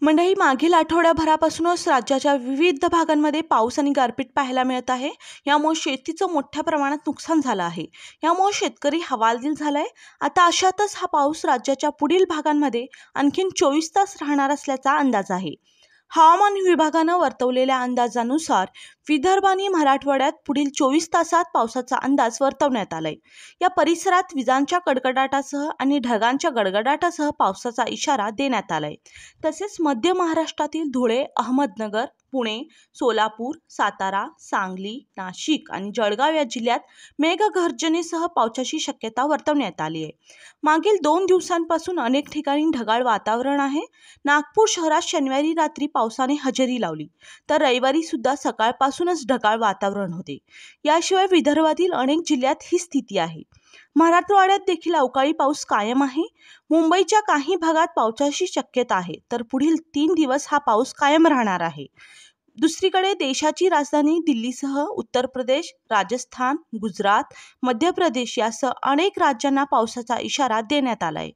मंडळी, मागील आठवड्याभरापासूनच राज्याच्या विविध भागांमध्ये पाऊस आणि गारपीट पाहायला मिळत आहे। यामुळे शेतीचं मोठ्या प्रमाणात नुकसान झालं आहे। यामुळे शेतकरी हवालदिल झालाय। आता अशातच हा पाऊस राज्याच्या पुढील भागांमध्ये आणखीन 24 तास राहणार असल्याचा अंदाज आहे। हवामान विभागानं वर्तवलेल्या अंदाजानुसार विदर्भ आणि मराठवाड्यात पुढील 24 तासात पावसाचा अंदाज वर्तवण्यात आलाय। या परिसरात विजांच्या कडकडाटासह आणि ढगांच्या गडगडाटासह पावसाचा इशारा देण्यात आलाय। तसेच मध्य महाराष्ट्रातील धुळे, अहमदनगर, पुणे, सोलापूर, सातारा, सांगली, नाशिक आणि जळगाव या जिल्ह्यात मेघगर्जनेसह पावसाची शक्यता वर्तवण्यात आली आहे। मागील 2 दिवसांपासून अनेक ठिकाणी ढगाळ वातावरण आहे। नागपूर शहरात शनिवारी रात्री पावसाने हजेरी लावली, तर रविवारी सुद्धा सकाळपासूनच ढगाळ वातावरण होते। याशिवाय विदर्भातील अनेक जिल्ह्यात ही स्थिती आहे। मराठवाड्यात देखील अवकाळी पाऊस कायम आहे। मुंबईच्या काही भागात पावसाची शक्यता आहे, तर पुढील 3 दिवस हा पाऊस कायम राहणार आहे। दुसरीकडे देशाची राजधानी दिल्लीसह उत्तर प्रदेश, राजस्थान, गुजरात, मध्य प्रदेश यासह अनेक राज्यांना पावसाचा इशारा देण्यात आलाय।